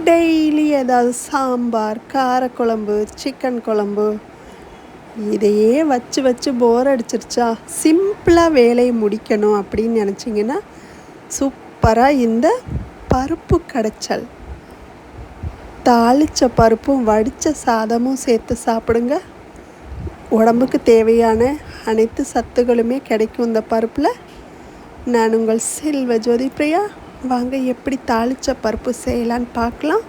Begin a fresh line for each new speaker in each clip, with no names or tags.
Daily ஏதாவது சாம்பார், காரக்குழம்பு, chicken குழம்பு இதையே வச்சு வச்சு போர் அடிச்சிருச்சா, சிம்பிளாக வேலையை முடிக்கணும் அப்படின்னு நினச்சிங்கன்னா சூப்பராக இந்த பருப்பு கடைச்சல், தாளித்த பருப்பும் வடித்த சாதமும் சேர்த்து சாப்பிடுங்க. உடம்புக்கு தேவையான அனைத்து சத்துக்களுமே கிடைக்கும் இந்த பருப்பில். நான் உங்கள் செல்வ ஜோதி பிரியா. வாங்க எப்படி தாளித்த பருப்பு செய்யலான்னு பார்க்கலாம்.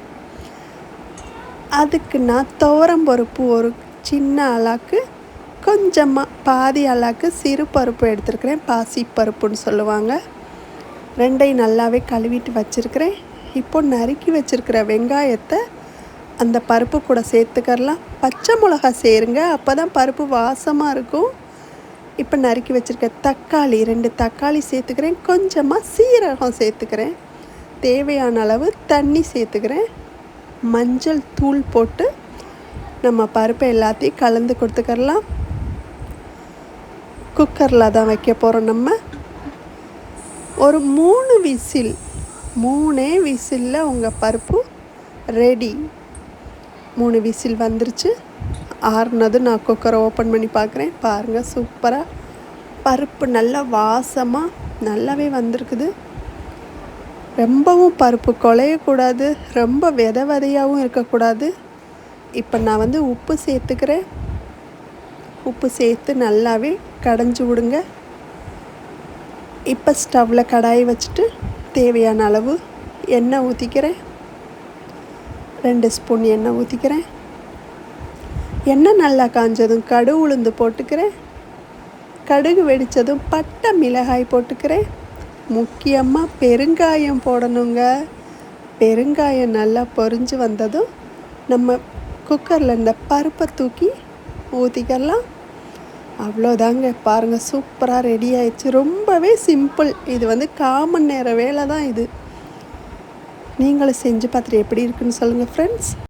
அதுக்கு நான் துவரம் பருப்பு ஒரு சின்ன அலாக்கு, கொஞ்சமாக பாதி அலாக்கு சிறு பருப்பு எடுத்துருக்கிறேன். பாசி பருப்புன்னு சொல்லுவாங்க. ரெண்டையும் நல்லாவே கழுவிட்டு வச்சுருக்கிறேன். இப்போ நறுக்கி வச்சுருக்கிற வெங்காயத்தை அந்த பருப்பு கூட சேர்த்துக்கரலாம். பச்சை மிளகாய் சேருங்க, அப்போ தான் பருப்பு வாசமாக இருக்கும். இப்போ நறுக்கி வச்சுருக்க தக்காளி 2 தக்காளி சேர்த்துக்கிறேன். கொஞ்சமாக சீரகம் சேர்த்துக்கிறேன். தேவையான அளவு தண்ணி சேர்த்துக்கிறேன். மஞ்சள் தூள் போட்டு நம்ம பருப்பை எல்லாத்தையும் கலந்து கொடுத்துக்கரலாம். குக்கரில் தான் வைக்க போகிறோம். நம்ம ஒரு 3 விசில், 3 விசிலில் உங்கள் பருப்பு ரெடி. 3 விசில் வந்துருச்சு. ஆறுனது நான் குக்கரை ஓப்பன் பண்ணி பார்க்குறேன். பாருங்கள், சூப்பராக பருப்பு நல்லா வாசமாக நல்லாவே வந்திருக்குது. ரொம்பவும் பருப்பு குழையக்கூடாது, ரொம்ப விதையாகவும் இருக்கக்கூடாது. இப்போ நான் உப்பு சேர்த்துக்கிறேன். உப்பு சேர்த்து நல்லாவே கடைஞ்சி விடுங்க. இப்போ ஸ்டவ்வில் கடாயை வச்சுட்டு தேவையான அளவு எண்ணெய் ஊற்றிக்கிறேன். 2 ஸ்பூன் எண்ணெய் ஊற்றிக்கிறேன். எண்ணெய் நல்லா காஞ்சதும் கடுகு உளுந்து போட்டுக்கிறேன். கடுகு வெடித்ததும் பட்டை மிளகாய் போட்டுக்கிறேன். முக்கியமாக பெருங்காயம் போடணுங்க. பெருங்காயம் நல்லா பொரிஞ்சு வந்ததும் நம்ம குக்கரில் இந்த பருப்பை தூக்கி ஊற்றிக்கலாம். அவ்வளோதாங்க. பாருங்கள், சூப்பராக ரெடி ஆயிடுச்சு. ரொம்பவே சிம்பிள். இது 1/4 மணி நேர வேலை தான் இது. நீங்களும் செஞ்சு பார்த்துட்டு எப்படி இருக்குன்னு சொல்லுங்கள் ஃப்ரெண்ட்ஸ்.